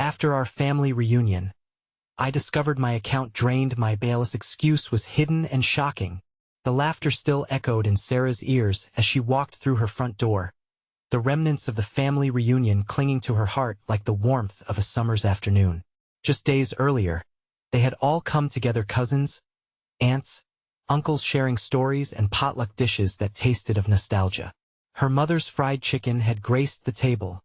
After our family reunion, I discovered my account drained. My BIL's excuse was hidden and shocking. The laughter still echoed in Sarah's ears as she walked through her front door, the remnants of the family reunion clinging to her heart like the warmth of a summer's afternoon. Just days earlier, they had all come together, cousins, aunts, uncles sharing stories and potluck dishes that tasted of nostalgia. Her mother's fried chicken had graced the table,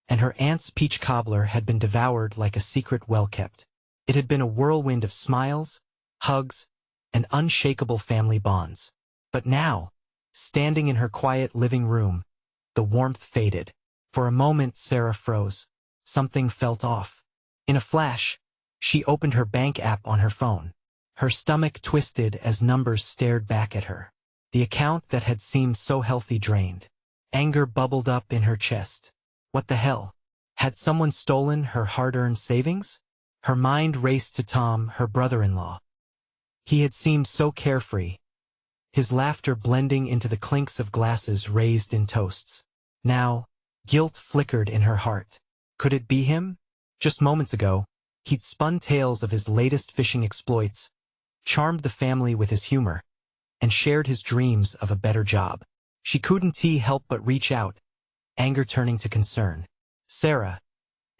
and her aunt's peach cobbler had been devoured like a secret well-kept. It had been a whirlwind of smiles, hugs, and unshakable family bonds. But now, standing in her quiet living room, the warmth faded. For a moment Sarah froze. Something felt off. In a flash, she opened her bank app on her phone. Her stomach twisted as numbers stared back at her. The account that had seemed so healthy drained. Anger bubbled up in her chest. What the hell? Had someone stolen her hard-earned savings? Her mind raced to Tom, her brother-in-law. He had seemed so carefree, his laughter blending into the clinks of glasses raised in toasts. Now, guilt flickered in her heart. Could it be him? Just moments ago, he'd spun tales of his latest fishing exploits, charmed the family with his humor, and shared his dreams of a better job. She couldn't help but reach out, anger turning to concern. Sarah,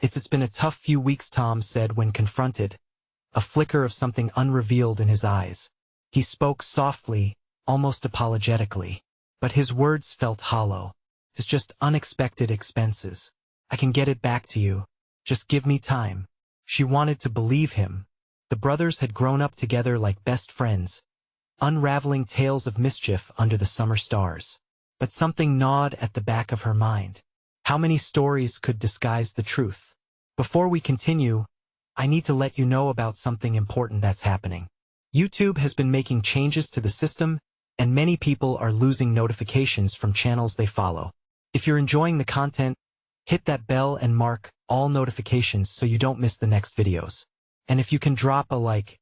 it's been a tough few weeks, Tom said when confronted, a flicker of something unrevealed in his eyes. He spoke softly, almost apologetically, but his words felt hollow. It's just unexpected expenses. I can get it back to you. Just give me time. She wanted to believe him. The brothers had grown up together like best friends, unraveling tales of mischief under the summer stars. But something gnawed at the back of her mind. How many stories could disguise the truth? Before we continue, I need to let you know about something important that's happening. YouTube has been making changes to the system, and many people are losing notifications from channels they follow. If you're enjoying the content, hit that bell and mark all notifications so you don't miss the next videos. And if you can drop a like,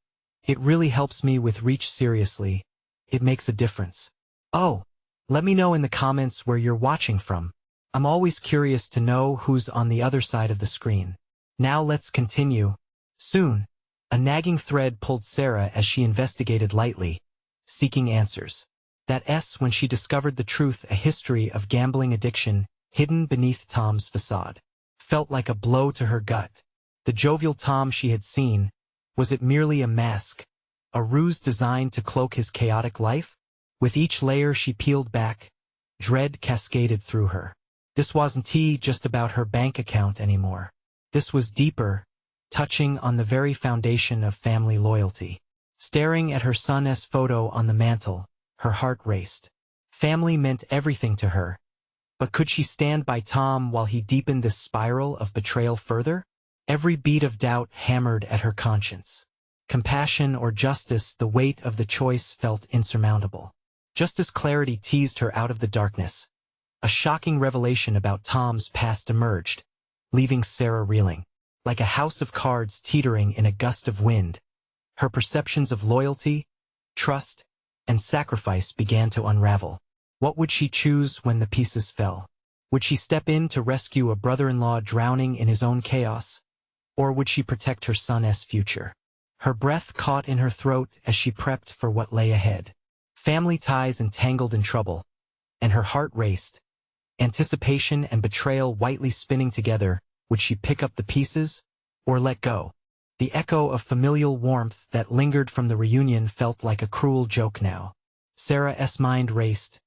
it really helps me with reach. Seriously, it makes a difference. Oh, let me know in the comments where you're watching from. I'm always curious to know who's on the other side of the screen. Now let's continue. Soon, a nagging thread pulled Sarah as she investigated lightly, seeking answers. That when she discovered the truth, a history of gambling addiction hidden beneath Tom's facade, felt like a blow to her gut. The jovial Tom she had seen, was it merely a mask, a ruse designed to cloak his chaotic life? With each layer she peeled back, dread cascaded through her. This wasn't just about her bank account anymore. This was deeper, touching on the very foundation of family loyalty. Staring at her son's photo on the mantel, her heart raced. Family meant everything to her. But could she stand by Tom while he deepened this spiral of betrayal further? Every beat of doubt hammered at her conscience. Compassion or justice, the weight of the choice felt insurmountable. Just as clarity teased her out of the darkness, a shocking revelation about Tom's past emerged, leaving Sarah reeling. Like a house of cards teetering in a gust of wind, her perceptions of loyalty, trust, and sacrifice began to unravel. What would she choose when the pieces fell? Would she step in to rescue a brother-in-law drowning in his own chaos? Or would she protect her son's future? Her breath caught in her throat as she prepped for what lay ahead. Family ties entangled in trouble, and her heart raced. Anticipation and betrayal whitely spinning together. Would she pick up the pieces, or let go? The echo of familial warmth that lingered from the reunion felt like a cruel joke now. Sarah's mind raced,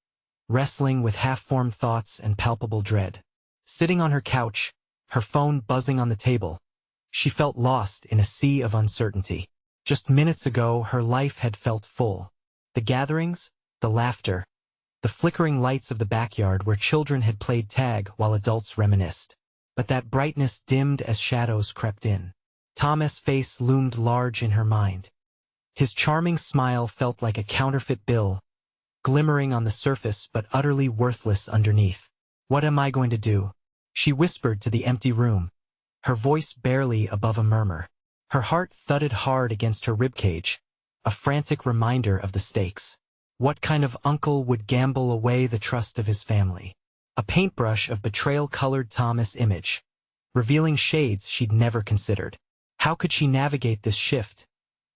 wrestling with half-formed thoughts and palpable dread. Sitting on her couch, her phone buzzing on the table, she felt lost in a sea of uncertainty. Just minutes ago, her life had felt full. The gatherings, the laughter, the flickering lights of the backyard where children had played tag while adults reminisced. But that brightness dimmed as shadows crept in. Tom's face loomed large in her mind. His charming smile felt like a counterfeit BIL, glimmering on the surface but utterly worthless underneath. What am I going to do? She whispered to the empty room, her voice barely above a murmur. Her heart thudded hard against her ribcage, a frantic reminder of the stakes. What kind of uncle would gamble away the trust of his family? A paintbrush of betrayal colored Tom's image, revealing shades she'd never considered. How could she navigate this shift,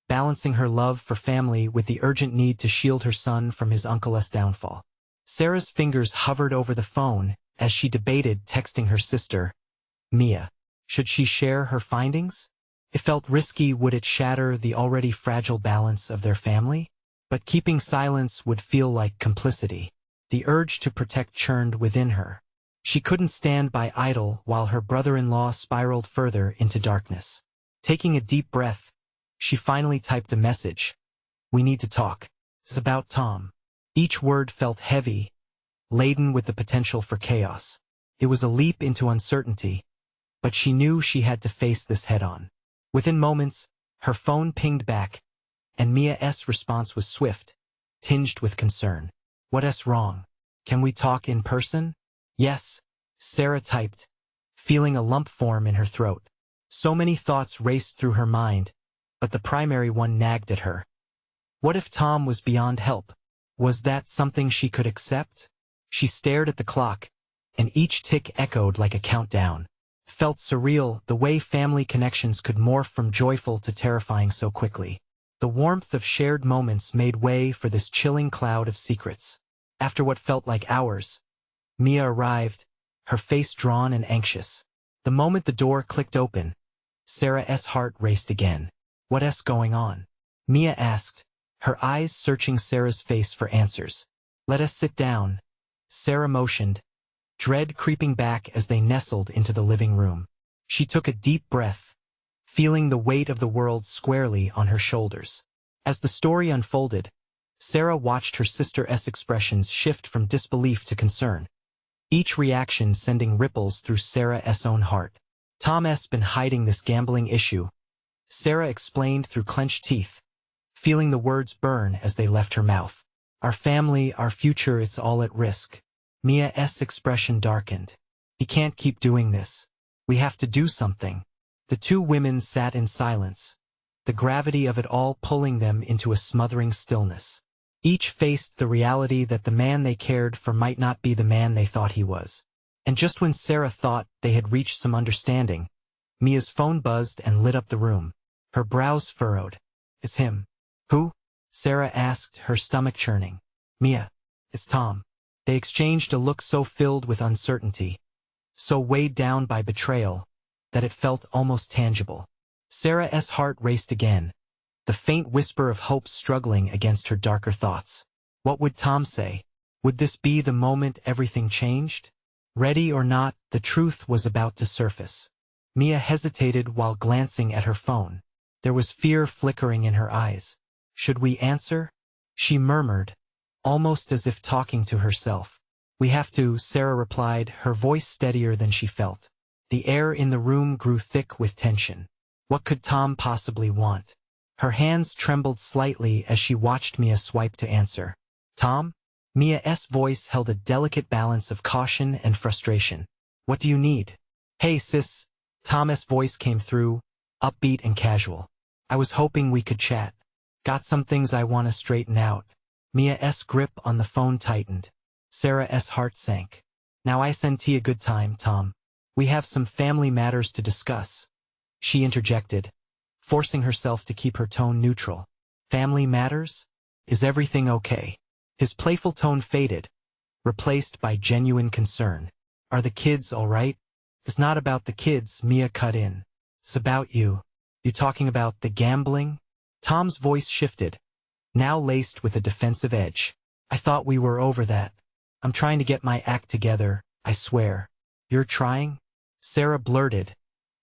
balancing her love for family with the urgent need to shield her son from his uncle's downfall? Sarah's fingers hovered over the phone as she debated texting her sister, Mia. Should she share her findings? It felt risky. Would it shatter the already fragile balance of their family? But keeping silence would feel like complicity. The urge to protect churned within her. She couldn't stand by idle while her brother-in-law spiraled further into darkness. Taking a deep breath, she finally typed a message. We need to talk. It's about Tom. Each word felt heavy, laden with the potential for chaos. It was a leap into uncertainty, but she knew she had to face this head-on. Within moments, her phone pinged back, and Mia's response was swift, tinged with concern. What's wrong? Can we talk in person? Yes, Sarah typed, feeling a lump form in her throat. So many thoughts raced through her mind, but the primary one nagged at her. What if Tom was beyond help? Was that something she could accept? She stared at the clock, and each tick echoed like a countdown. Felt surreal the way family connections could morph from joyful to terrifying so quickly. The warmth of shared moments made way for this chilling cloud of secrets. After what felt like hours, Mia arrived, her face drawn and anxious. The moment the door clicked open, Sarah's heart raced again. What's going on? Mia asked, her eyes searching Sarah's face for answers. Let us sit down, Sarah motioned, dread creeping back as they nestled into the living room. She took a deep breath, feeling the weight of the world squarely on her shoulders. As the story unfolded, Sarah watched her sister's expressions shift from disbelief to concern, each reaction sending ripples through Sarah's own heart. Tom's been hiding this gambling issue, Sarah explained through clenched teeth, feeling the words burn as they left her mouth. Our family, our future, it's all at risk. Mia's expression darkened. He can't keep doing this. We have to do something. The two women sat in silence, the gravity of it all pulling them into a smothering stillness. Each faced the reality that the man they cared for might not be the man they thought he was. And just when Sarah thought they had reached some understanding, Mia's phone buzzed and lit up the room. Her brows furrowed. It's him. Who? Sarah asked, her stomach churning. Mia. It's Tom. They exchanged a look so filled with uncertainty, so weighed down by betrayal, that it felt almost tangible. Sarah's heart raced again, the faint whisper of hope struggling against her darker thoughts. What would Tom say? Would this be the moment everything changed? Ready or not, the truth was about to surface. Mia hesitated while glancing at her phone. There was fear flickering in her eyes. Should we answer? She murmured, almost as if talking to herself. We have to, Sarah replied, her voice steadier than she felt. The air in the room grew thick with tension. What could Tom possibly want? Her hands trembled slightly as she watched Mia swipe to answer. Tom? Mia's voice held a delicate balance of caution and frustration. What do you need? Hey sis. Tom's voice came through, upbeat and casual. I was hoping we could chat. Got some things I want to straighten out. Mia's grip on the phone tightened. Sarah's heart sank. Now I send a good time, Tom. We have some family matters to discuss. She interjected, forcing herself to keep her tone neutral. Family matters? Is everything okay? His playful tone faded, replaced by genuine concern. Are the kids all right? It's not about the kids, Mia cut in. It's about you. You talking about the gambling? Tom's voice shifted, now laced with a defensive edge. I thought we were over that. I'm trying to get my act together, I swear. You're trying? Sarah blurted,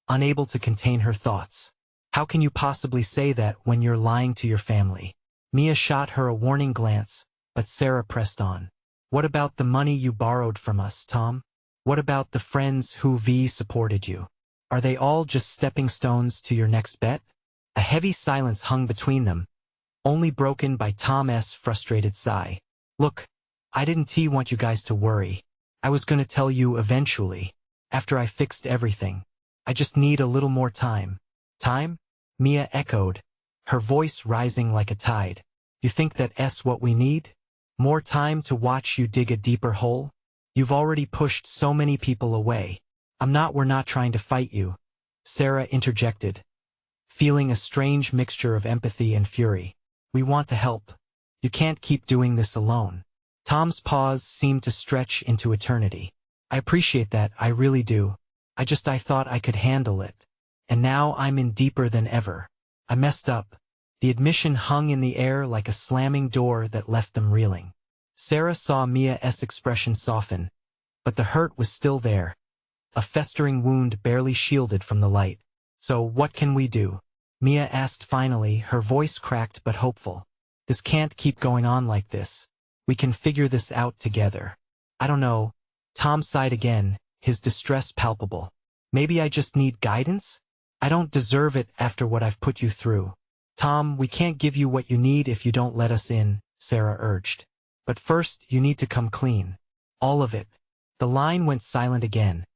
unable to contain her thoughts. How can you possibly say that when you're lying to your family? Mia shot her a warning glance, but Sarah pressed on. What about the money you borrowed from us, Tom? What about the friends who supported you? Are they all just stepping stones to your next bet? A heavy silence hung between them, only broken by Tom's frustrated sigh. Look, I didn't want you guys to worry. I was going to tell you eventually, after I fixed everything. I just need a little more time. Time? Mia echoed, her voice rising like a tide. You think that's what we need? More time to watch you dig a deeper hole? You've already pushed so many people away. We're not trying to fight you," Sarah interjected, feeling a strange mixture of empathy and fury. "We want to help. You can't keep doing this alone." Tom's pause seemed to stretch into eternity. "I appreciate that, I really do. I thought I could handle it. And now I'm in deeper than ever. I messed up." The admission hung in the air like a slamming door that left them reeling. Sarah saw Mia's expression soften, but the hurt was still there, a festering wound barely shielded from the light. "So what can we do?" Mia asked finally, her voice cracked but hopeful. "This can't keep going on like this. We can figure this out together." "I don't know." Tom sighed again, his distress palpable. "Maybe I just need guidance? I don't deserve it after what I've put you through." "Tom, we can't give you what you need if you don't let us in," Sarah urged. "But first, you need to come clean. All of it." The line went silent again,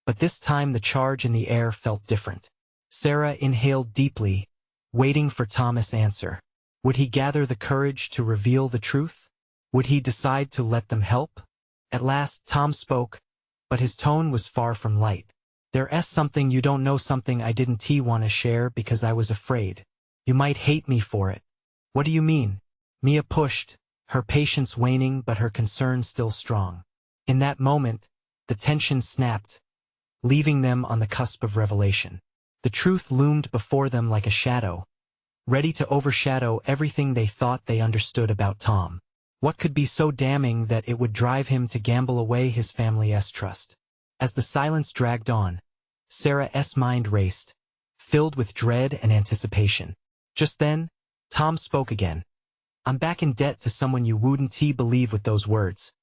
but this time the charge in the air felt different. Sarah inhaled deeply, waiting for Tom's answer. Would he gather the courage to reveal the truth? Would he decide to let them help? At last, Tom spoke, but his tone was far from light. "There's something you don't know, something I didn't want to share because I was afraid. You might hate me for it." "What do you mean?" Mia pushed, her patience waning but her concern still strong. In that moment, the tension snapped, leaving them on the cusp of revelation. The truth loomed before them like a shadow, ready to overshadow everything they thought they understood about Tom. What could be so damning that it would drive him to gamble away his family's trust? As the silence dragged on, Sarah's mind raced, filled with dread and anticipation. Just then, Tom spoke again. "I'm back in debt to someone you wouldn't believe." With those words,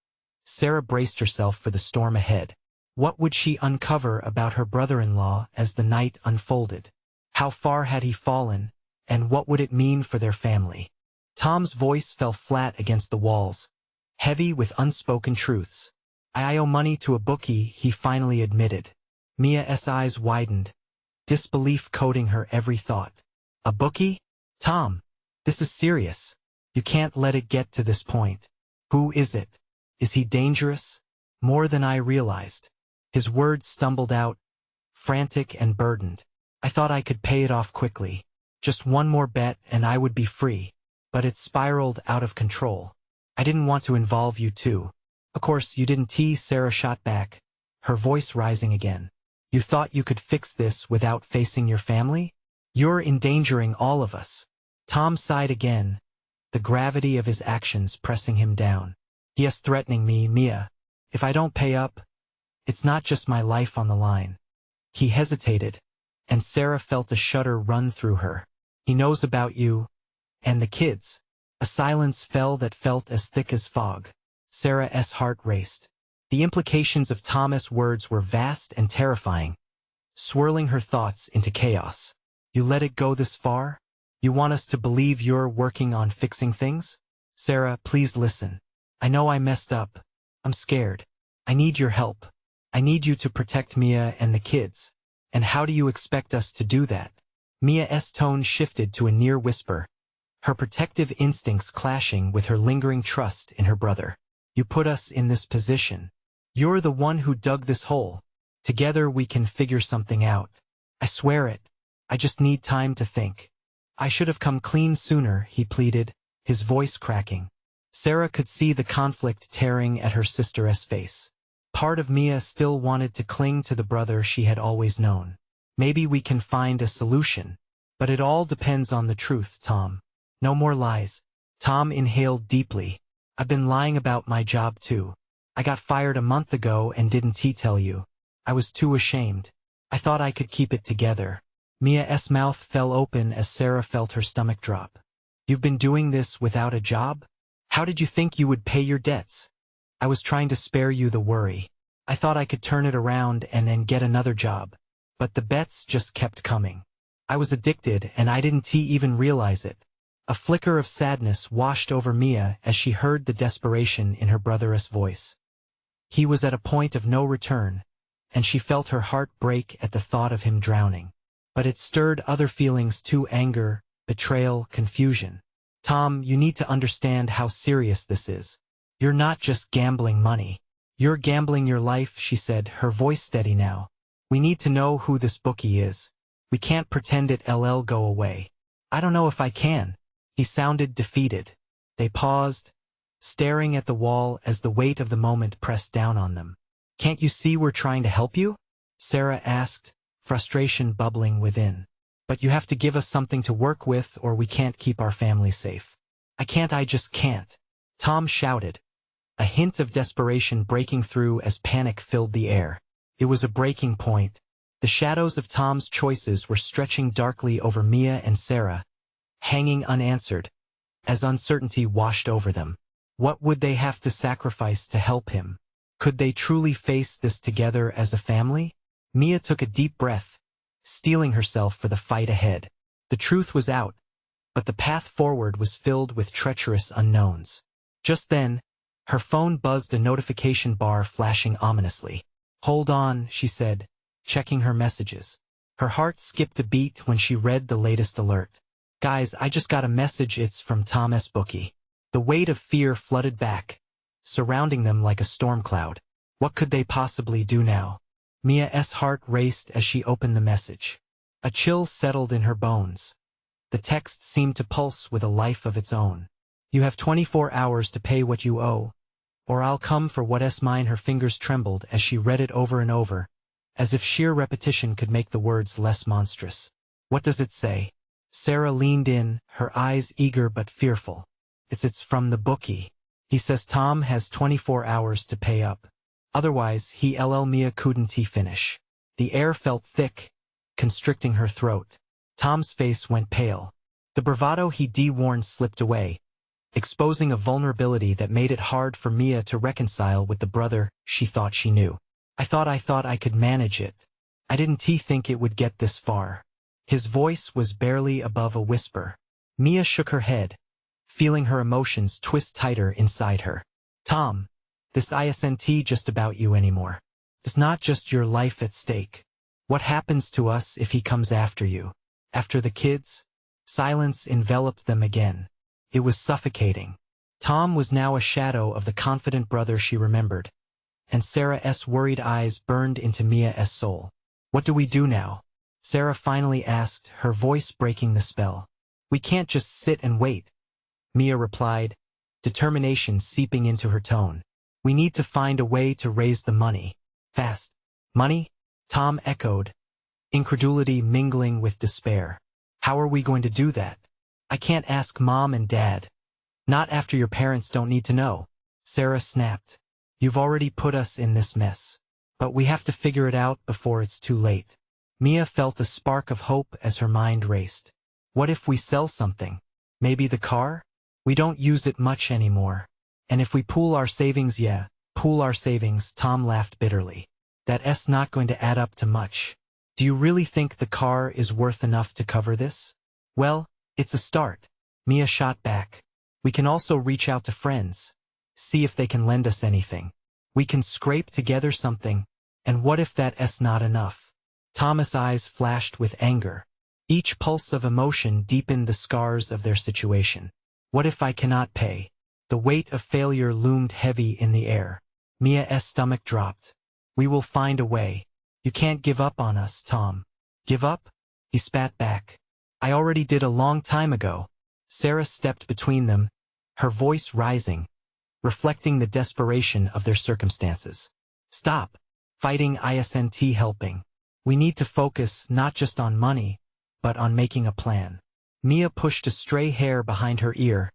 Sarah braced herself for the storm ahead. What would she uncover about her brother-in-law as the night unfolded? How far had he fallen, and what would it mean for their family? Tom's voice fell flat against the walls, heavy with unspoken truths. "I owe money to a bookie," he finally admitted. Mia's eyes widened, disbelief coating her every thought. "A bookie? Tom, this is serious. You can't let it get to this point." "Who is it? Is he dangerous?" "More than I realized." His words stumbled out, frantic and burdened. "I thought I could pay it off quickly. Just one more bet and I would be free. But it spiraled out of control. I didn't want to involve you too." "Of course you didn't," Sarah shot back, her voice rising again. "You thought you could fix this without facing your family? You're endangering all of us." Tom sighed again, the gravity of his actions pressing him down. "He's threatening me, Mia. If I don't pay up, it's not just my life on the line." He hesitated, and Sarah felt a shudder run through her. "He knows about you, and the kids." A silence fell that felt as thick as fog. Sarah's heart raced. The implications of Tom's words were vast and terrifying, swirling her thoughts into chaos. "You let it go this far? You want us to believe you're working on fixing things?" "Sarah, please listen. I know I messed up. I'm scared. I need your help. I need you to protect Mia and the kids. And how do you expect us to do that?" Mia's tone shifted to a near whisper, her protective instincts clashing with her lingering trust in her brother. "You put us in this position. You're the one who dug this hole. Together we can figure something out. I swear it. I just need time to think." "I should have come clean sooner," he pleaded, his voice cracking. Sarah could see the conflict tearing at her sister's face. Part of Mia still wanted to cling to the brother she had always known. "Maybe we can find a solution. But it all depends on the truth, Tom. No more lies." Tom inhaled deeply. "I've been lying about my job too. I got fired a month ago and didn't tell you. I was too ashamed. I thought I could keep it together." Mia's mouth fell open as Sarah felt her stomach drop. "You've been doing this without a job? How did you think you would pay your debts?" "I was trying to spare you the worry. I thought I could turn it around and then get another job. But the bets just kept coming. I was addicted and I didn't even realize it." A flicker of sadness washed over Mia as she heard the desperation in her brother's voice. He was at a point of no return, and she felt her heart break at the thought of him drowning. But it stirred other feelings too: anger, betrayal, confusion. "Tom, you need to understand how serious this is. You're not just gambling money. You're gambling your life," she said, her voice steady now. We need to know who this bookie is. We can't pretend it'll go away. I don't know if I can. He sounded defeated. They paused, staring at the wall as the weight of the moment pressed down on them. Can't you see we're trying to help you? Sarah asked, frustration bubbling within. But you have to give us something to work with or we can't keep our family safe. I just can't. Tom shouted, a hint of desperation breaking through as panic filled the air. It was a breaking point. The shadows of Tom's choices were stretching darkly over Mia and Sarah, hanging unanswered, as uncertainty washed over them. What would they have to sacrifice to help him? Could they truly face this together as a family? Mia took a deep breath, steeling herself for the fight ahead. The truth was out, but the path forward was filled with treacherous unknowns. Just then, her phone buzzed, a notification bar flashing ominously. Hold on, she said, checking her messages. Her heart skipped a beat when she read the latest alert. Guys, I just got a message. It's from Thomas Bookie. The weight of fear flooded back, surrounding them like a storm cloud. What could they possibly do now? Mia's heart raced as she opened the message. A chill settled in her bones. The text seemed to pulse with a life of its own. You have 24 hours to pay what you owe, or I'll come for what's mine. Her fingers trembled as she read it over and over, as if sheer repetition could make the words less monstrous. What does it say? Sarah leaned in, her eyes eager but fearful. It's from the bookie. He says Tom has 24 hours to pay up. Otherwise, Mia couldn't finish. The air felt thick, constricting her throat. Tom's face went pale. The bravado he'd worn slipped away, exposing a vulnerability that made it hard for Mia to reconcile with the brother she thought she knew. I thought I could manage it. I didn't think it would get this far. His voice was barely above a whisper. Mia shook her head, feeling her emotions twist tighter inside her. Tom, this isn't just about you anymore. It's not just your life at stake. What happens to us if he comes after you? After the kids? Silence enveloped them again. It was suffocating. Tom was now a shadow of the confident brother she remembered, and Sarah's worried eyes burned into Mia's soul. What do we do now? Sarah finally asked, her voice breaking the spell. We can't just sit and wait, Mia replied, determination seeping into her tone. We need to find a way to raise the money. Fast. Money? Tom echoed, incredulity mingling with despair. How are we going to do that? I can't ask Mom and Dad. Not after your parents don't need to know. Sarah snapped. You've already put us in this mess. But we have to figure it out before it's too late. Mia felt a spark of hope as her mind raced. What if we sell something? Maybe the car? We don't use it much anymore. And if we pool our savings, Tom laughed bitterly. That's not going to add up to much. Do you really think the car is worth enough to cover this? Well, it's a start. Mia shot back. We can also reach out to friends. See if they can lend us anything. We can scrape together something. And what if that's not enough? Tom's eyes flashed with anger. Each pulse of emotion deepened the scars of their situation. What if I cannot pay? The weight of failure loomed heavy in the air. Mia's stomach dropped. We will find a way. You can't give up on us, Tom. Give up? He spat back. I already did a long time ago. Sarah stepped between them, her voice rising, reflecting the desperation of their circumstances. Stop. Fighting isn't helping. We need to focus not just on money, but on making a plan. Mia pushed a stray hair behind her ear,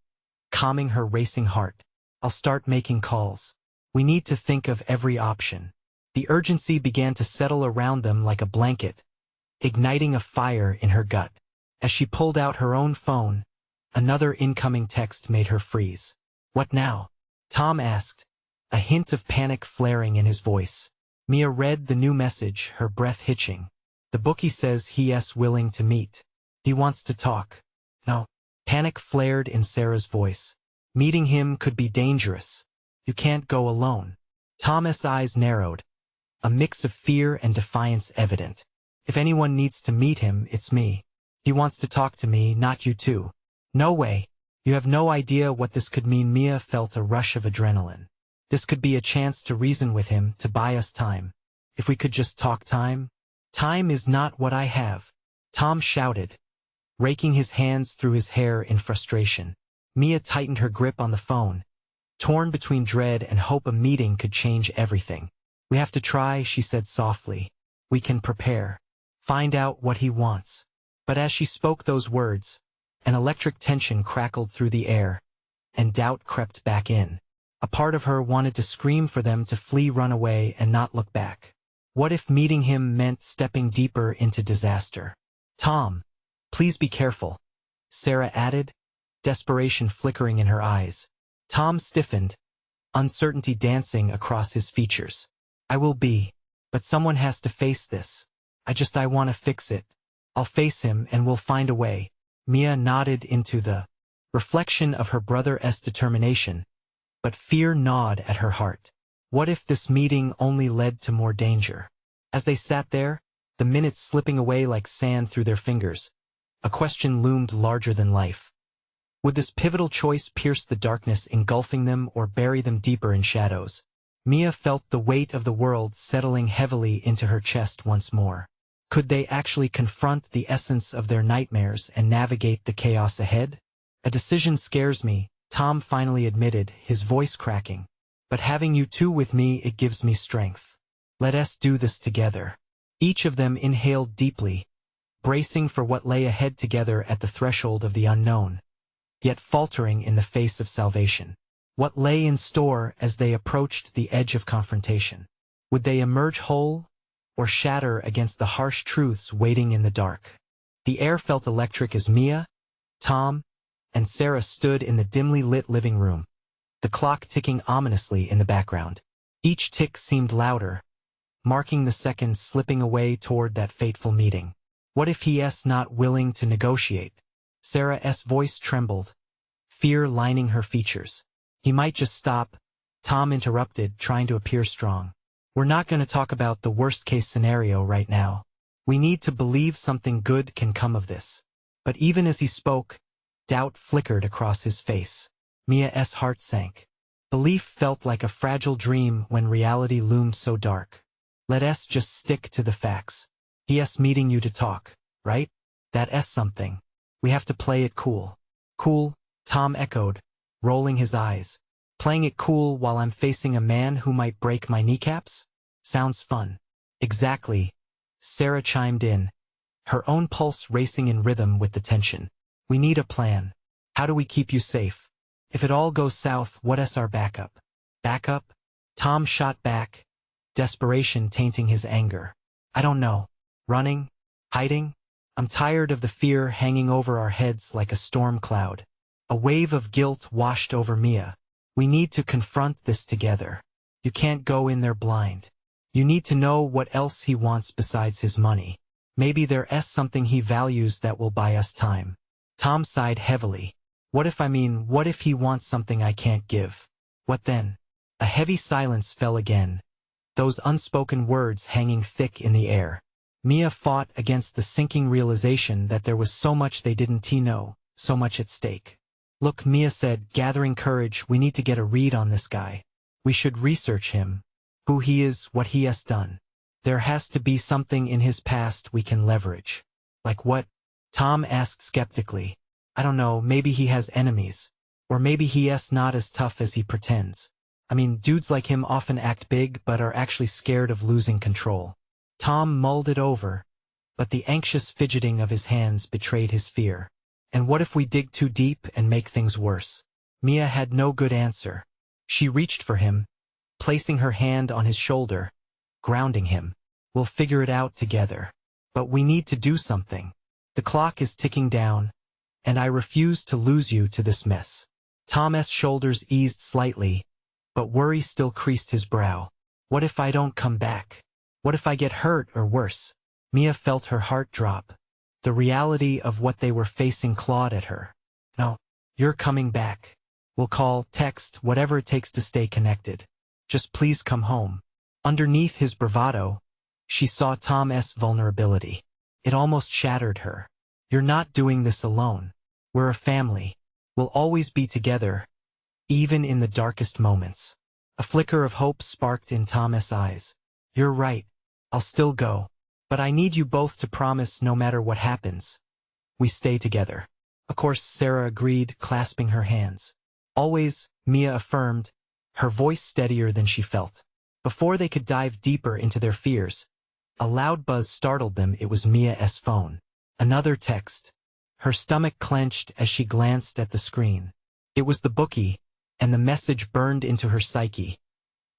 calming her racing heart. I'll start making calls. We need to think of every option. The urgency began to settle around them like a blanket, igniting a fire in her gut. As she pulled out her own phone, another incoming text made her freeze. What now? Tom asked, a hint of panic flaring in his voice. Mia read the new message, her breath hitching. The bookie says he's willing to meet. He wants to talk. No. Panic flared in Sarah's voice. Meeting him could be dangerous. You can't go alone. Tom's eyes narrowed, a mix of fear and defiance evident. If anyone needs to meet him, it's me. He wants to talk to me, not you two. No way. You have no idea what this could mean. Mia felt a rush of adrenaline. This could be a chance to reason with him, to buy us time. If we could just talk time. Time is not what I have, Tom shouted, raking his hands through his hair in frustration. Mia tightened her grip on the phone, torn between dread and hope a meeting could change everything. We have to try, she said softly. We can prepare. Find out what he wants. But as she spoke those words, an electric tension crackled through the air, and doubt crept back in. A part of her wanted to scream for them to flee, run away, and not look back. What if meeting him meant stepping deeper into disaster? Tom, please be careful, Sarah added, desperation flickering in her eyes. Tom stiffened, uncertainty dancing across his features. I will be, but someone has to face this. I want to fix it. I'll face him and we'll find a way. Mia nodded into the reflection of her brother's determination, but fear gnawed at her heart. What if this meeting only led to more danger? As they sat there, the minutes slipping away like sand through their fingers, a question loomed larger than life. Would this pivotal choice pierce the darkness engulfing them or bury them deeper in shadows? Mia felt the weight of the world settling heavily into her chest once more. Could they actually confront the essence of their nightmares and navigate the chaos ahead? A decision scares me, Tom finally admitted, his voice cracking. But having you two with me, it gives me strength. Let us do this together. Each of them inhaled deeply, bracing for what lay ahead together at the threshold of the unknown, yet faltering in the face of salvation. What lay in store as they approached the edge of confrontation? Would they emerge whole, or shatter against the harsh truths waiting in the dark? The air felt electric as Mia, Tom, and Sarah stood in the dimly lit living room, the clock ticking ominously in the background. Each tick seemed louder, marking the seconds slipping away toward that fateful meeting. What if he's not willing to negotiate? Sarah's voice trembled, fear lining her features. He might just stop, Tom interrupted, trying to appear strong. We're not going to talk about the worst-case scenario right now. We need to believe something good can come of this. But even as he spoke, doubt flickered across his face. Mia's heart sank. Belief felt like a fragile dream when reality loomed so dark. Let us just stick to the facts. He's meeting you to talk, right? That's something. We have to play it cool. Cool, Tom echoed, rolling his eyes. Playing it cool while I'm facing a man who might break my kneecaps? Sounds fun. Exactly, Sarah chimed in, her own pulse racing in rhythm with the tension. We need a plan. How do we keep you safe? If it all goes south, what's our backup? Backup? Tom shot back, desperation tainting his anger. I don't know. Running? Hiding? I'm tired of the fear hanging over our heads like a storm cloud. A wave of guilt washed over Mia. We need to confront this together. You can't go in there blind. You need to know what else he wants besides his money. Maybe there's something he values that will buy us time. Tom sighed heavily. What if he wants something I can't give? What then? A heavy silence fell again, those unspoken words hanging thick in the air. Mia fought against the sinking realization that there was so much they didn't know, so much at stake. Look, Mia said, gathering courage, we need to get a read on this guy. We should research him. Who he is, what he has done. There has to be something in his past we can leverage. Like what? Tom asked skeptically. I don't know, maybe he has enemies. Or maybe he's not as tough as he pretends. Dudes like him often act big but are actually scared of losing control. Tom mulled it over, but the anxious fidgeting of his hands betrayed his fear. And what if we dig too deep and make things worse? Mia had no good answer. She reached for him, placing her hand on his shoulder, grounding him. We'll figure it out together. But we need to do something. The clock is ticking down, and I refuse to lose you to this mess. Tom's shoulders eased slightly, but worry still creased his brow. What if I don't come back? What if I get hurt or worse? Mia felt her heart drop. The reality of what they were facing clawed at her. No, you're coming back. We'll call, text, whatever it takes to stay connected. Just please come home. Underneath his bravado, she saw Tom's vulnerability. It almost shattered her. You're not doing this alone. We're a family. We'll always be together, even in the darkest moments. A flicker of hope sparked in Tom's eyes. You're right. I'll still go. But I need you both to promise no matter what happens, we stay together. Of course, Sarah agreed, clasping her hands. Always, Mia affirmed, her voice steadier than she felt. Before they could dive deeper into their fears, a loud buzz startled them. It was Mia's phone. Another text. Her stomach clenched as she glanced at the screen. It was the bookie, and the message burned into her psyche.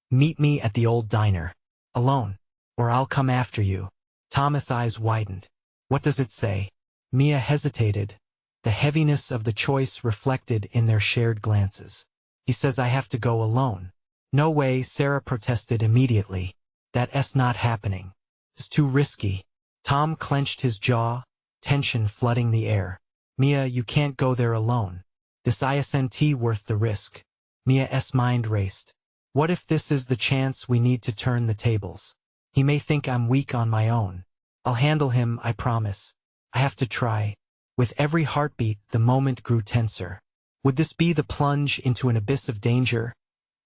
Meet me at the old diner. Alone. Or I'll come after you. Thomas' eyes widened. What does it say? Mia hesitated, the heaviness of the choice reflected in their shared glances. He says I have to go alone. No way, Sarah protested immediately. That's not happening. It's too risky. Tom clenched his jaw, tension flooding the air. Mia, you can't go there alone. This isn't worth the risk. Mia's mind raced. What if this is the chance we need to turn the tables? He may think I'm weak on my own. I'll handle him, I promise. I have to try. With every heartbeat, the moment grew tenser. Would this be the plunge into an abyss of danger,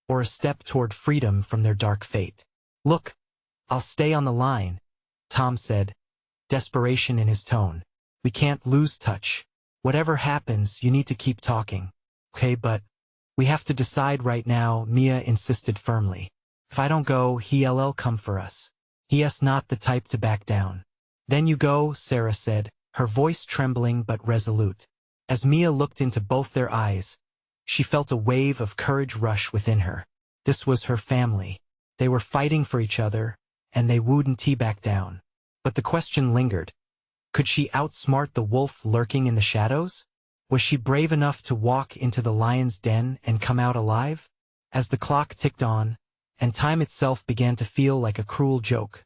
or a step toward freedom from their dark fate? Look, I'll stay on the line, Tom said, desperation in his tone. We can't lose touch. Whatever happens, you need to keep talking. Okay, but we have to decide right now, Mia insisted firmly. If I don't go, he'll come for us. He's not the type to back down. Then you go, Sarah said, her voice trembling but resolute. As Mia looked into both their eyes, she felt a wave of courage rush within her. This was her family. They were fighting for each other, and they wouldn't back down. But the question lingered. Could she outsmart the wolf lurking in the shadows? Was she brave enough to walk into the lion's den and come out alive? As the clock ticked on, and time itself began to feel like a cruel joke,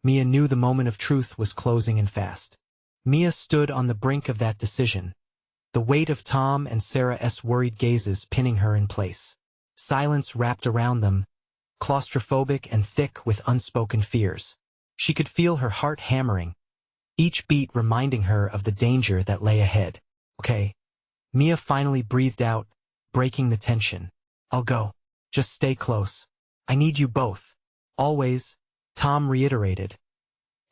Mia knew the moment of truth was closing in fast. Mia stood on the brink of that decision, the weight of Tom and Sarah's worried gazes pinning her in place. Silence wrapped around them, claustrophobic and thick with unspoken fears. She could feel her heart hammering, each beat reminding her of the danger that lay ahead. Okay. Mia finally breathed out, breaking the tension. I'll go. Just stay close. I need you both. Always, Tom reiterated,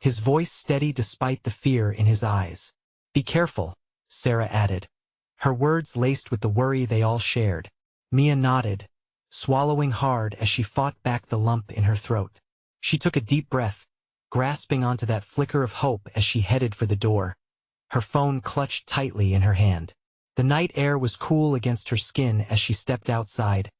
his voice steady despite the fear in his eyes. Be careful, Sarah added, her words laced with the worry they all shared. Mia nodded, swallowing hard as she fought back the lump in her throat. She took a deep breath, grasping onto that flicker of hope as she headed for the door, her phone clutched tightly in her hand. The night air was cool against her skin as she stepped outside,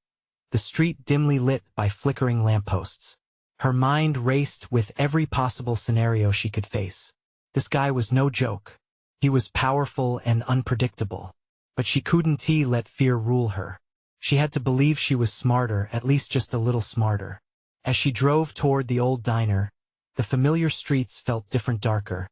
the street dimly lit by flickering lampposts. Her mind raced with every possible scenario she could face. This guy was no joke. He was powerful and unpredictable. But she couldn't let fear rule her. She had to believe she was smarter, at least just a little smarter. As she drove toward the old diner, the familiar streets felt different, darker,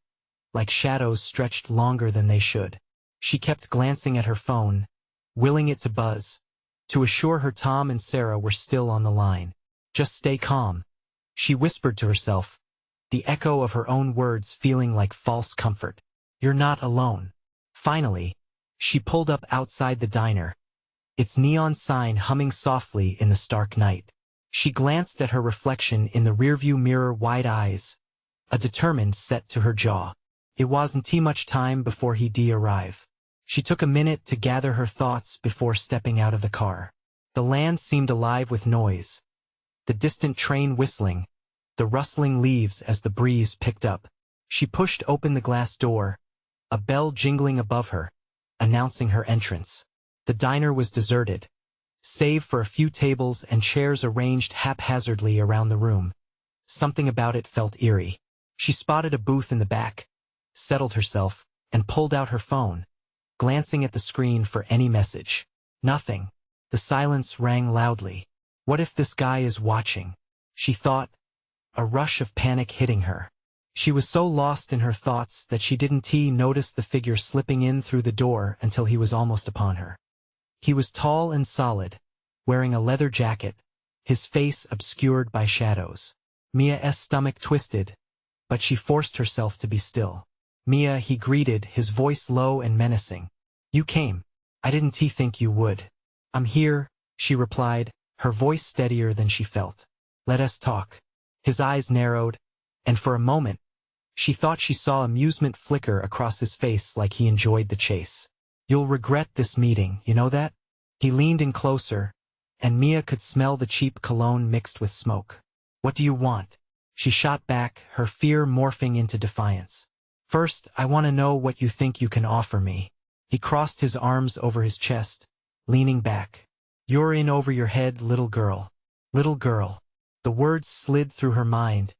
like shadows stretched longer than they should. She kept glancing at her phone, willing it to buzz, to assure her Tom and Sarah were still on the line. Just stay calm, she whispered to herself, the echo of her own words feeling like false comfort. You're not alone. Finally, she pulled up outside the diner, its neon sign humming softly in the stark night. She glanced at her reflection in the rearview mirror, wide eyes, a determined set to her jaw. It wasn't much time before he'd arrive. She took a minute to gather her thoughts before stepping out of the car. The land seemed alive with noise. The distant train whistling, the rustling leaves as the breeze picked up. She pushed open the glass door, a bell jingling above her, announcing her entrance. The diner was deserted, save for a few tables and chairs arranged haphazardly around the room. Something about it felt eerie. She spotted a booth in the back, settled herself, and pulled out her phone, glancing at the screen for any message. Nothing. The silence rang loudly. What if this guy is watching? She thought, a rush of panic hitting her. She was so lost in her thoughts that she didn't notice the figure slipping in through the door until he was almost upon her. He was tall and solid, wearing a leather jacket, his face obscured by shadows. Mia's stomach twisted, but she forced herself to be still. Mia, he greeted, his voice low and menacing. You came. I didn't think you would. I'm here, she replied, her voice steadier than she felt. Let us talk. His eyes narrowed, and for a moment, She thought she saw amusement flicker across his face like he enjoyed the chase. "You'll regret this meeting, you know that?" He leaned in closer, and Mia could smell the cheap cologne mixed with smoke. "What do you want?" She shot back, her fear morphing into defiance. "First, I want to know what you think you can offer me." He crossed his arms over his chest, leaning back. "You're in over your head, little girl." Little girl. The words slid through her mind,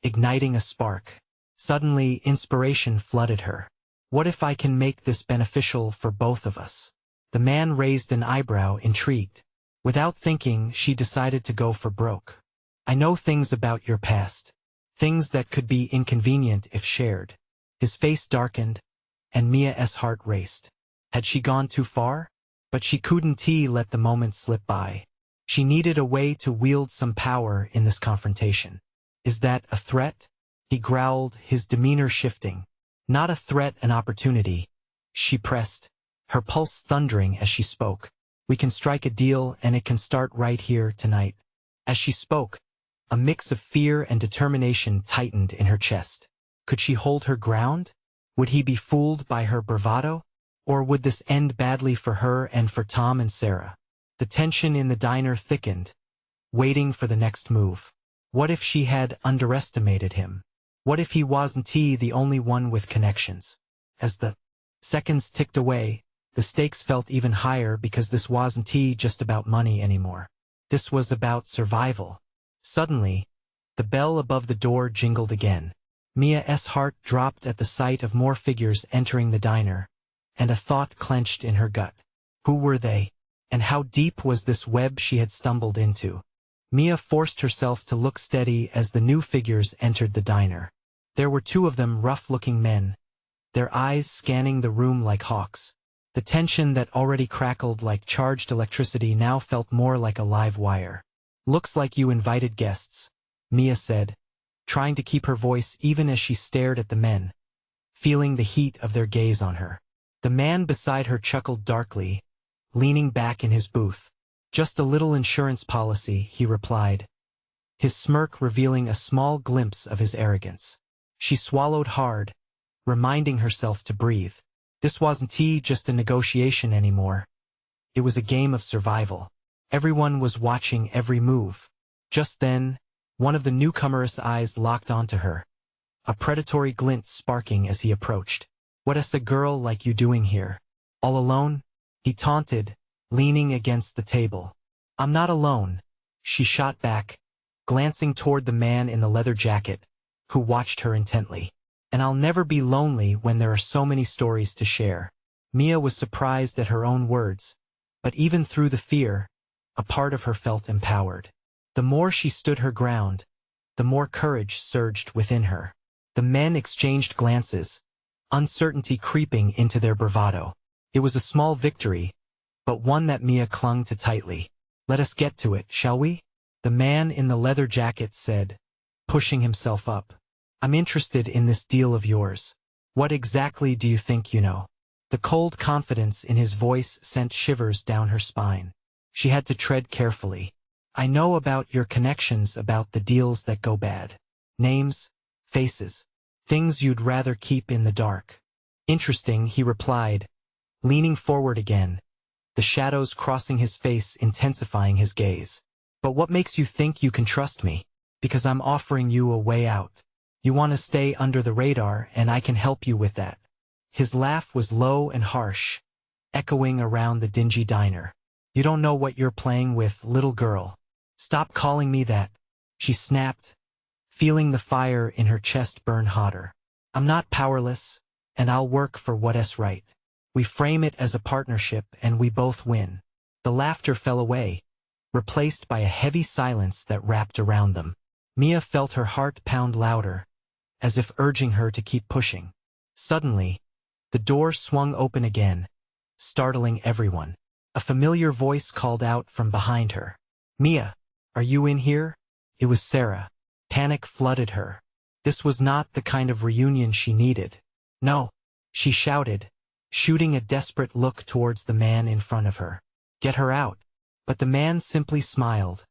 igniting a spark. Suddenly, inspiration flooded her. "What if I can make this beneficial for both of us?" The man raised an eyebrow, intrigued. Without thinking, she decided to go for broke. "I know things about your past. Things that could be inconvenient if shared." His face darkened, and Mia's heart raced. Had she gone too far? But she couldn't let the moment slip by. She needed a way to wield some power in this confrontation. "Is that a threat?" He growled, his demeanor shifting. "Not a threat, an opportunity." She pressed, her pulse thundering as she spoke. "We can strike a deal, and it can start right here tonight." As she spoke, a mix of fear and determination tightened in her chest. Could she hold her ground? Would he be fooled by her bravado? Or would this end badly for her and for Tom and Sarah? The tension in the diner thickened, waiting for the next move. What if she had underestimated him? What if he wasn't the only one with connections? As the seconds ticked away, the stakes felt even higher because this wasn't just about money anymore. This was about survival. Suddenly, the bell above the door jingled again. Mia's heart dropped at the sight of more figures entering the diner, and a thought clenched in her gut. Who were they? And how deep was this web she had stumbled into? Mia forced herself to look steady as the new figures entered the diner. There were two of them, rough-looking men, their eyes scanning the room like hawks. The tension that already crackled like charged electricity now felt more like a live wire. "Looks like you invited guests," Mia said, trying to keep her voice even as she stared at the men, feeling the heat of their gaze on her. The man beside her chuckled darkly, leaning back in his booth. "Just a little insurance policy," he replied, his smirk revealing a small glimpse of his arrogance. She swallowed hard, reminding herself to breathe. This wasn't just a negotiation anymore. It was a game of survival. Everyone was watching every move. Just then, one of the newcomers' eyes locked onto her, a predatory glint sparking as he approached. "What's a girl like you doing here? All alone?" he taunted, leaning against the table. "I'm not alone," she shot back, glancing toward the man in the leather jacket, who watched her intently. "And I'll never be lonely when there are so many stories to share." Mia was surprised at her own words, but even through the fear, a part of her felt empowered. The more she stood her ground, the more courage surged within her. The men exchanged glances, uncertainty creeping into their bravado. It was a small victory, but one that Mia clung to tightly. "Let us get to it, shall we?" the man in the leather jacket said, pushing himself up. "I'm interested in this deal of yours. What exactly do you think you know?" The cold confidence in his voice sent shivers down her spine. She had to tread carefully. "I know about your connections, about the deals that go bad. Names, faces, things you'd rather keep in the dark." "Interesting," he replied, leaning forward again, the shadows crossing his face intensifying his gaze. "But what makes you think you can trust me?" "Because I'm offering you a way out. You want to stay under the radar, and I can help you with that." His laugh was low and harsh, echoing around the dingy diner. "You don't know what you're playing with, little girl." "Stop calling me that," she snapped, feeling the fire in her chest burn hotter. "I'm not powerless, and I'll work for what's right. We frame it as a partnership, and we both win." The laughter fell away, replaced by a heavy silence that wrapped around them. Mia felt her heart pound louder, as if urging her to keep pushing. Suddenly, the door swung open again, startling everyone. A familiar voice called out from behind her. "Mia, are you in here?" It was Sarah. Panic flooded her. This was not the kind of reunion she needed. "No," she shouted, shooting a desperate look towards the man in front of her. "Get her out." But the man simply smiled,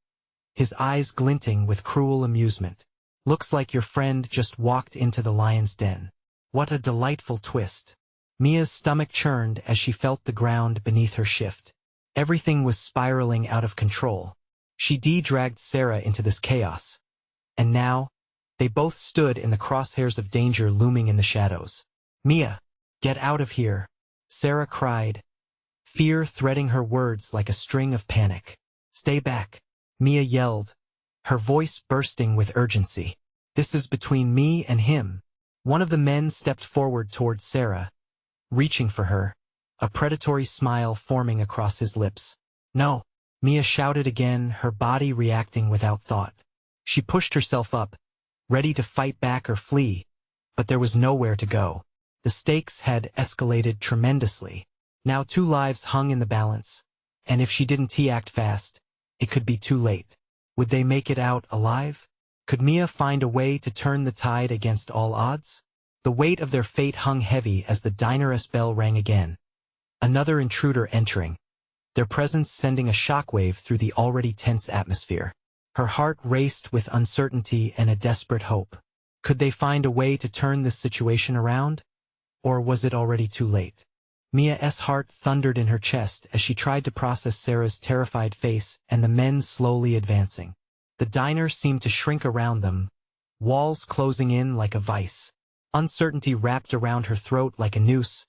his eyes glinting with cruel amusement. Looks like your friend just walked into the lion's den. What a delightful twist. Mia's stomach churned as she felt the ground beneath her shift. Everything was spiraling out of control. She dragged Sarah into this chaos. And now, they both stood in the crosshairs of danger looming in the shadows. Mia, get out of here, Sarah cried, fear threading her words like a string of panic. Stay back, Mia yelled, her voice bursting with urgency. This is between me and him. One of the men stepped forward towards Sarah, reaching for her, a predatory smile forming across his lips. No, Mia shouted again, her body reacting without thought. She pushed herself up, ready to fight back or flee, but there was nowhere to go. The stakes had escalated tremendously. Now 2 lives hung in the balance, and if she didn't act fast, it could be too late. Would they make it out alive? Could Mia find a way to turn the tide against all odds? The weight of their fate hung heavy as the diner's bell rang again. Another intruder entering, their presence sending a shockwave through the already tense atmosphere. Her heart raced with uncertainty and a desperate hope. Could they find a way to turn this situation around? Or was it already too late? Mia's heart thundered in her chest as she tried to process Sarah's terrified face and the men slowly advancing. The diner seemed to shrink around them, walls closing in like a vice. Uncertainty wrapped around her throat like a noose,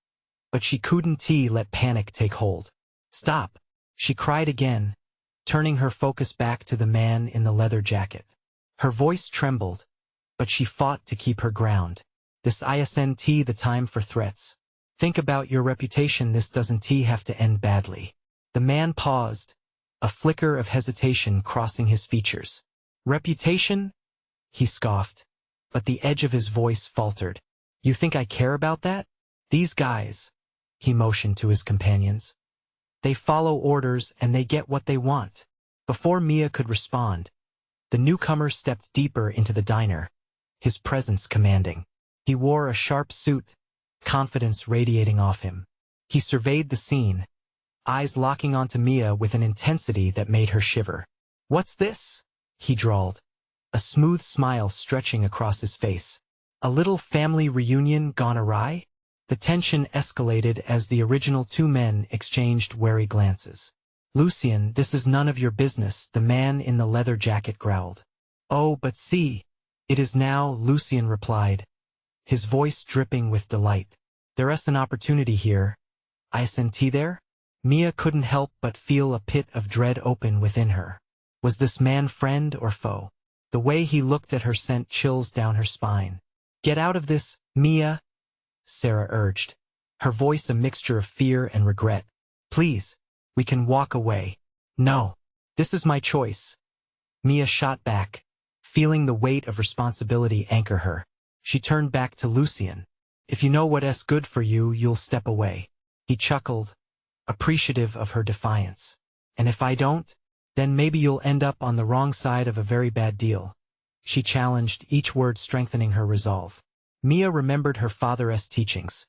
but she couldn't let panic take hold. Stop, she cried again, turning her focus back to the man in the leather jacket. Her voice trembled, but she fought to keep her ground. This isn't the time for threats. Think about your reputation, this doesn't have to end badly. The man paused, a flicker of hesitation crossing his features. Reputation? He scoffed, but the edge of his voice faltered. You think I care about that? These guys, he motioned to his companions. They follow orders and they get what they want. Before Mia could respond, the newcomer stepped deeper into the diner, his presence commanding. He wore a sharp suit, confidence radiating off him. He surveyed the scene, eyes locking onto Mia with an intensity that made her shiver. What's this? He drawled, a smooth smile stretching across his face. A little family reunion gone awry? The tension escalated as the original 2 men exchanged wary glances. Lucien, this is none of your business, the man in the leather jacket growled. Oh, but see, it is now, Lucien replied, his voice dripping with delight. There's an opportunity here. Isn't there? Mia couldn't help but feel a pit of dread open within her. Was this man friend or foe? The way he looked at her sent chills down her spine. Get out of this, Mia, Sarah urged, her voice a mixture of fear and regret. Please, we can walk away. No, this is my choice. Mia shot back, feeling the weight of responsibility anchor her. She turned back to Lucien. If you know what's good for you, you'll step away. He chuckled, appreciative of her defiance. And if I don't, then maybe you'll end up on the wrong side of a very bad deal. She challenged, each word strengthening her resolve. Mia remembered her father's teachings.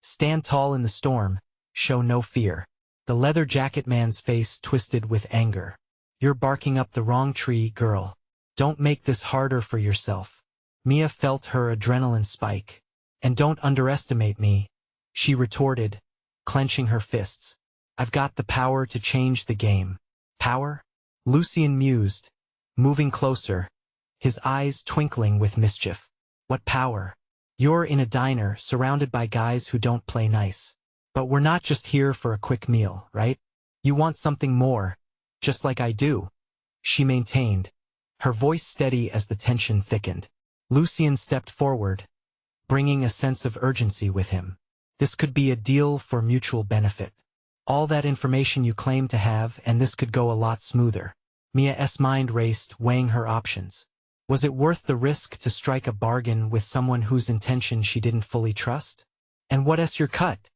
Stand tall in the storm, show no fear. The leather jacket man's face twisted with anger. You're barking up the wrong tree, girl. Don't make this harder for yourself. Mia felt her adrenaline spike. And don't underestimate me, she retorted, clenching her fists. I've got the power to change the game. Power? Lucien mused, moving closer, his eyes twinkling with mischief. What power? You're in a diner surrounded by guys who don't play nice. But we're not just here for a quick meal, right? You want something more, just like I do, she maintained, her voice steady as the tension thickened. Lucien stepped forward, bringing a sense of urgency with him. This could be a deal for mutual benefit. All that information you claim to have, and this could go a lot smoother. Mia's mind raced, weighing her options. Was it worth the risk to strike a bargain with someone whose intention she didn't fully trust? And what's your cut?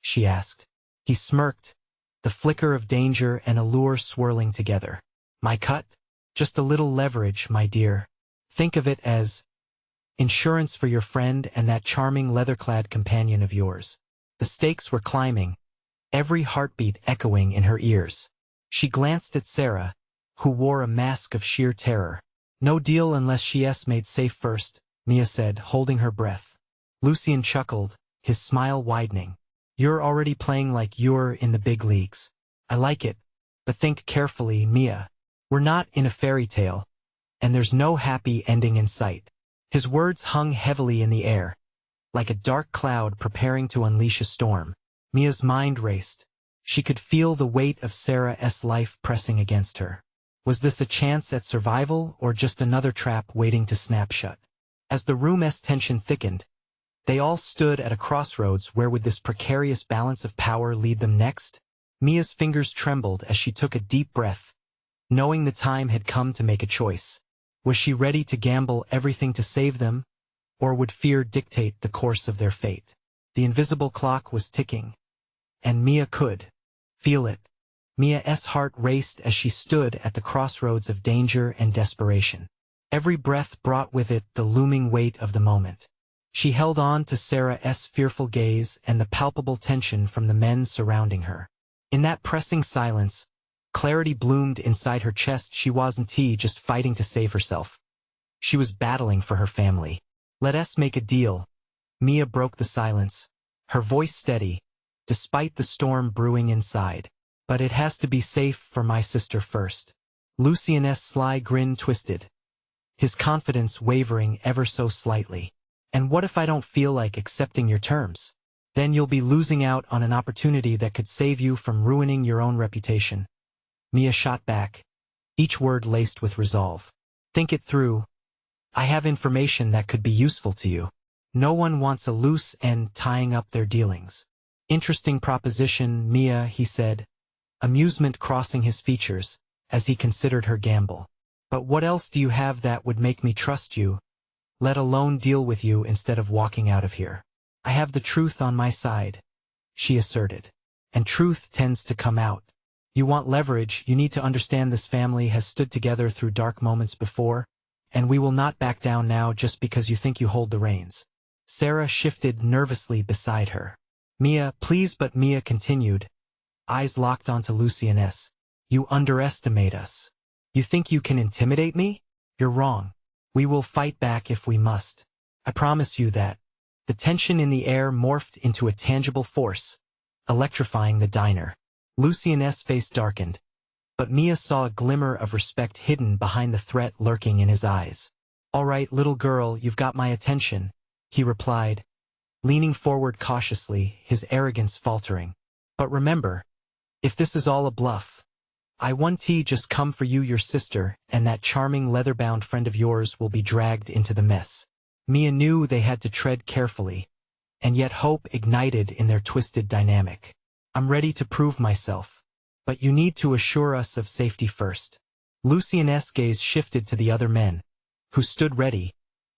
She asked. He smirked, the flicker of danger and allure swirling together. My cut? Just a little leverage, my dear. Think of it as insurance for your friend and that charming leather-clad companion of yours. The stakes were climbing, every heartbeat echoing in her ears. She glanced at Sarah, who wore a mask of sheer terror. No deal unless she's made safe first, Mia said, holding her breath. Lucien chuckled, his smile widening. You're already playing like you're in the big leagues. I like it, but think carefully, Mia. We're not in a fairy tale, and there's no happy ending in sight. His words hung heavily in the air, like a dark cloud preparing to unleash a storm. Mia's mind raced. She could feel the weight of Sarah's life pressing against her. Was this a chance at survival or just another trap waiting to snap shut? As the room's tension thickened, they all stood at a crossroads. Where would this precarious balance of power lead them next? Mia's fingers trembled as she took a deep breath, knowing the time had come to make a choice. Was she ready to gamble everything to save them, or would fear dictate the course of their fate? The invisible clock was ticking, and Mia could feel it. Mia's heart raced as she stood at the crossroads of danger and desperation. Every breath brought with it the looming weight of the moment. She held on to Sarah's fearful gaze and the palpable tension from the men surrounding her. In that pressing silence, clarity bloomed inside her chest. She wasn't just fighting to save herself. She was battling for her family. Let us make a deal. Mia broke the silence, her voice steady, despite the storm brewing inside. But it has to be safe for my sister first. Lucien's sly grin twisted, his confidence wavering ever so slightly. And what if I don't feel like accepting your terms? Then you'll be losing out on an opportunity that could save you from ruining your own reputation. Mia shot back, each word laced with resolve. Think it through. I have information that could be useful to you. No one wants a loose end tying up their dealings. Interesting proposition, Mia, he said, amusement crossing his features as he considered her gamble. But what else do you have that would make me trust you, let alone deal with you instead of walking out of here? I have the truth on my side, she asserted. And truth tends to come out. You want leverage, you need to understand this family has stood together through dark moments before, and we will not back down now just because you think you hold the reins. Sarah shifted nervously beside her. Mia, please, but Mia continued, eyes locked onto Lucien's. You underestimate us. You think you can intimidate me? You're wrong. We will fight back if we must. I promise you that. The tension in the air morphed into a tangible force, electrifying the diner. Lucien's face darkened, but Mia saw a glimmer of respect hidden behind the threat lurking in his eyes. All right, little girl, you've got my attention, he replied, leaning forward cautiously, his arrogance faltering. But remember, if this is all a bluff, I won't just come for you. Your sister and that charming leather-bound friend of yours will be dragged into the mess. Mia knew they had to tread carefully, and yet hope ignited in their twisted dynamic. I'm ready to prove myself, but you need to assure us of safety first. Lucien's gaze shifted to the other men, who stood ready,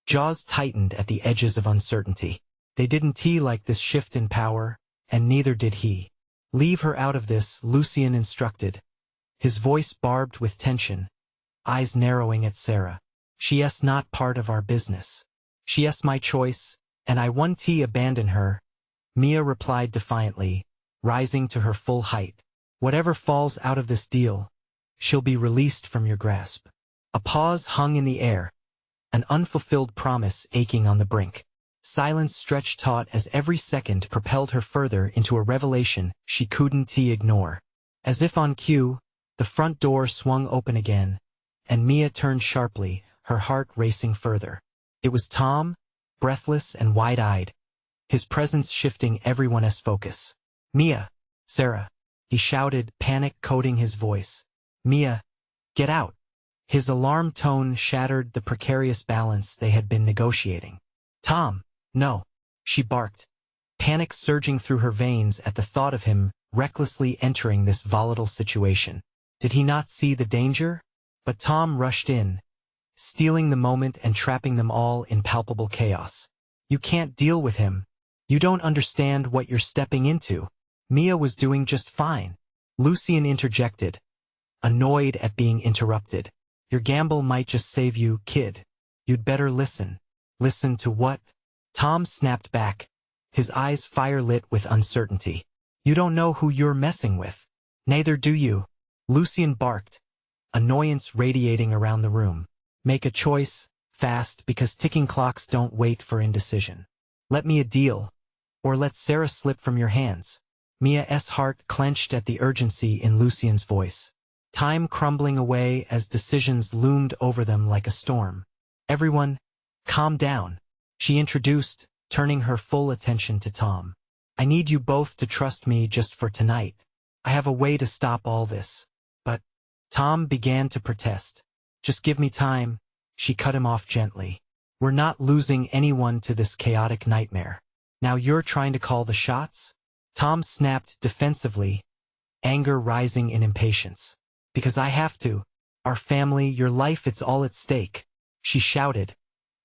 jaws tightened at the edges of uncertainty. They didn't like this shift in power, and neither did he. Leave her out of this, Lucien instructed, his voice barbed with tension, eyes narrowing at Sarah. She's not part of our business. She's my choice, and I won't abandon her, Mia replied defiantly, rising to her full height. Whatever falls out of this deal, she'll be released from your grasp. A pause hung in the air, an unfulfilled promise aching on the brink. Silence stretched taut as every second propelled her further into a revelation she couldn't ignore. As if on cue, the front door swung open again, and Mia turned sharply, her heart racing further. It was Tom, breathless and wide-eyed, his presence shifting everyone's focus. Mia, Sarah, he shouted, panic coating his voice. Mia, get out. His alarm tone shattered the precarious balance they had been negotiating. Tom, no, she barked, panic surging through her veins at the thought of him recklessly entering this volatile situation. Did he not see the danger? But Tom rushed in, stealing the moment and trapping them all in palpable chaos. You can't deal with him. You don't understand what you're stepping into. Mia was doing just fine. Lucien interjected, annoyed at being interrupted. Your gamble might just save you, kid. You'd better listen. Listen to what? Tom snapped back, his eyes fire-lit with uncertainty. You don't know who you're messing with. Neither do you. Lucien barked, annoyance radiating around the room. Make a choice, fast, because ticking clocks don't wait for indecision. Let me a deal, or let Sarah slip from your hands. Mia's heart clenched at the urgency in Lucien's voice. Time crumbling away as decisions loomed over them like a storm. Everyone, calm down, she introduced, turning her full attention to Tom. I need you both to trust me just for tonight. I have a way to stop all this. But Tom began to protest. Just give me time, she cut him off gently. We're not losing anyone to this chaotic nightmare. Now you're trying to call the shots? Tom snapped defensively, anger rising in impatience. Because I have to. Our family, your life, it's all at stake, she shouted.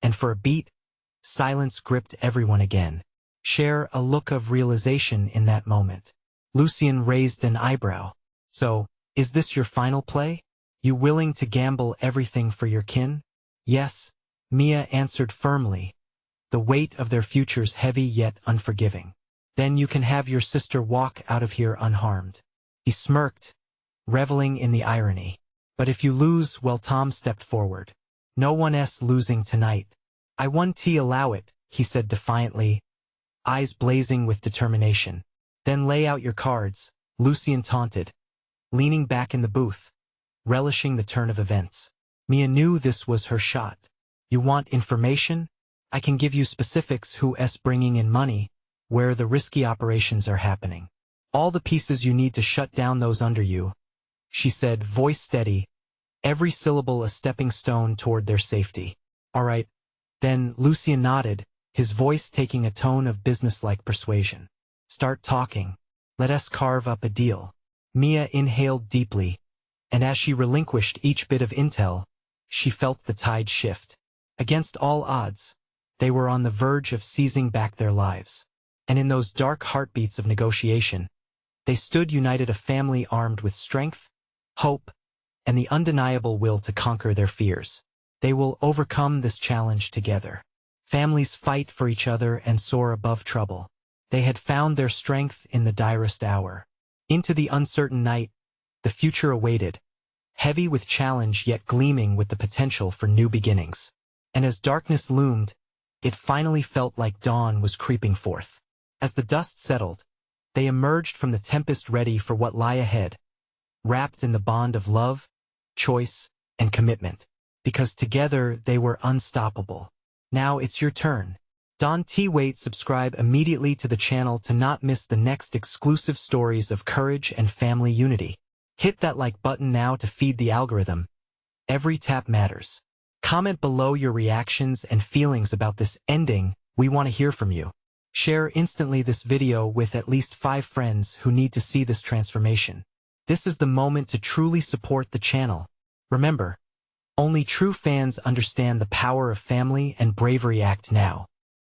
And for a beat, silence gripped everyone again. Share a look of realization in that moment. Lucien raised an eyebrow. So, is this your final play? You willing to gamble everything for your kin? Yes, Mia answered firmly, the weight of their futures heavy yet unforgiving. Then you can have your sister walk out of here unharmed. He smirked, reveling in the irony. But if you lose, well, Tom stepped forward. No one's losing tonight. I won't allow it, he said defiantly, eyes blazing with determination. Then lay out your cards, Lucien taunted, leaning back in the booth, relishing the turn of events. Mia knew this was her shot. You want information? I can give you specifics: who's bringing in money, where the risky operations are happening. All the pieces you need to shut down those under you, she said, voice steady, every syllable a stepping stone toward their safety. All right. Then Lucien nodded, his voice taking a tone of businesslike persuasion. Start talking. Let us carve up a deal. Mia inhaled deeply, and as she relinquished each bit of intel, she felt the tide shift. Against all odds, they were on the verge of seizing back their lives. And in those dark heartbeats of negotiation, they stood united, a family armed with strength, hope, and the undeniable will to conquer their fears. They will overcome this challenge together. Families fight for each other and soar above trouble. They had found their strength in the direst hour. Into the uncertain night, the future awaited, heavy with challenge yet gleaming with the potential for new beginnings. And as darkness loomed, it finally felt like dawn was creeping forth. As the dust settled, they emerged from the tempest ready for what lay ahead, wrapped in the bond of love, choice, and commitment. Because together they were unstoppable. Now it's your turn. Wait, subscribe immediately to the channel to not miss the next exclusive stories of courage and family unity. Hit that like button now to feed the algorithm. Every tap matters. Comment below your reactions and feelings about this ending. We want to hear from you. Share instantly this video with at least 5 friends who need to see this transformation. This is the moment to truly support the channel. Remember, only true fans understand the power of family and bravery. Act now.